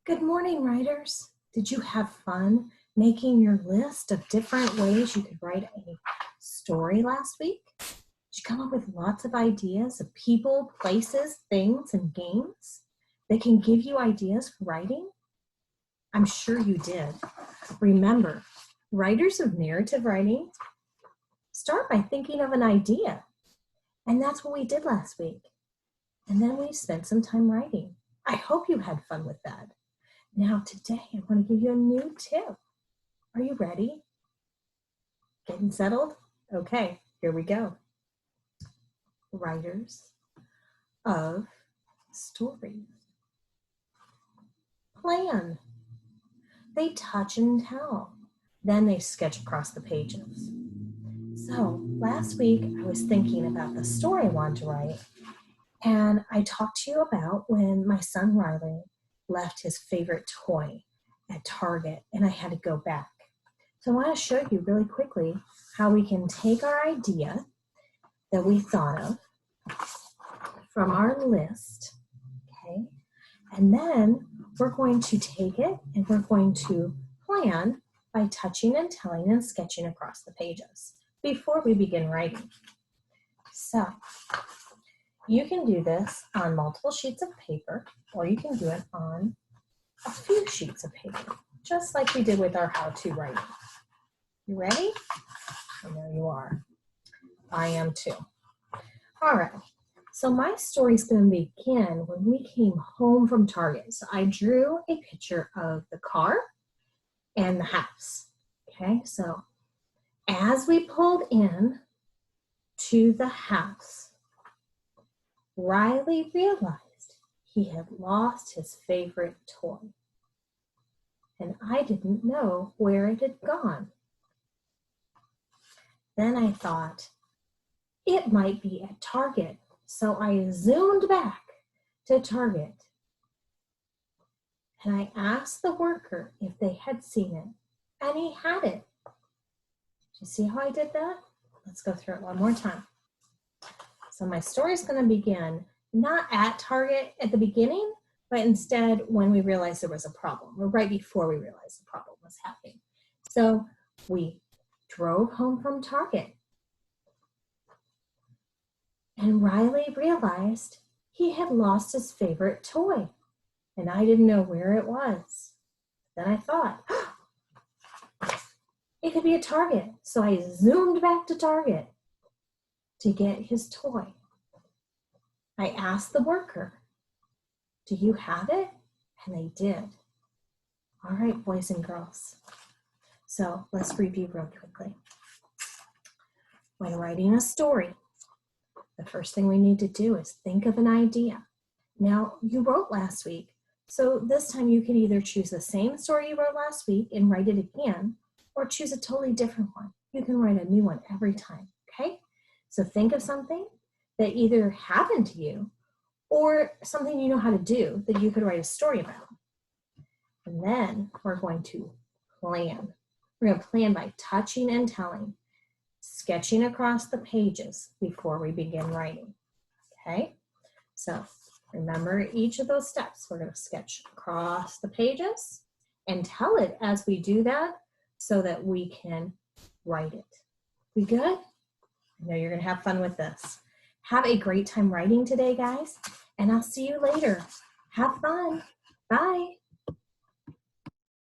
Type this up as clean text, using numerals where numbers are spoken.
Good morning, writers. Did you have fun making your list of different ways you could write a story last week? Did you come up with lots of ideas of people, places, things, and games that can give you ideas for writing? I'm sure you did. Remember, writers of narrative writing start by thinking of an idea. And that's what we did last week. And then we spent some time writing. I hope you had fun with that. Now today, I want to give you a new tip. Are you ready? Getting settled? Okay, here we go. Writers of stories. Plan. They touch and tell. Then they sketch across the pages. So last week, I was thinking about the story I wanted to write, and I talked to you about when my son Riley left his favorite toy at Target and I had to go back. So I want to show you really quickly how we can take our idea that we thought of from our list, okay? And then we're going to take it and we're going to plan by touching and telling and sketching across the pages before we begin writing. So you can do this on multiple sheets of paper, or you can do it on a few sheets of paper, just like we did with our how-to writing. You ready? I know you are. I am too. All right. So my story is going to begin when we came home from Target. So I drew a picture of the car and the house. Okay. So as we pulled in to the house, Riley realized he had lost his favorite toy, and I didn't know where it had gone. Then I thought, it might be at Target, so I zoomed back to Target, and I asked the worker if they had seen it, and he had it. Do you see how I did that? Let's go through it one more time. So my story is going to begin not at Target at the beginning, but instead when we realized there was a problem, or right before we realized the problem was happening. So we drove home from Target, and Riley realized he had lost his favorite toy, and I didn't know where it was. Then I thought, it could be a Target. So I zoomed back to Target to get his toy. I asked the worker, do you have it? And they did. All right, boys and girls. So let's review real quickly. When writing a story, the first thing we need to do is think of an idea. Now, you wrote last week, so this time you can either choose the same story you wrote last week and write it again, or choose a totally different one. You can write a new one every time, okay? So think of something that either happened to you or something you know how to do that you could write a story about. And then we're going to plan. We're going to plan by touching and telling, sketching across the pages before we begin writing, okay? So remember each of those steps. We're going to sketch across the pages and tell it as we do that so that we can write it. We good? I know you're going to have fun with this. Have a great time writing today, guys, and I'll see you later. Have fun. Bye.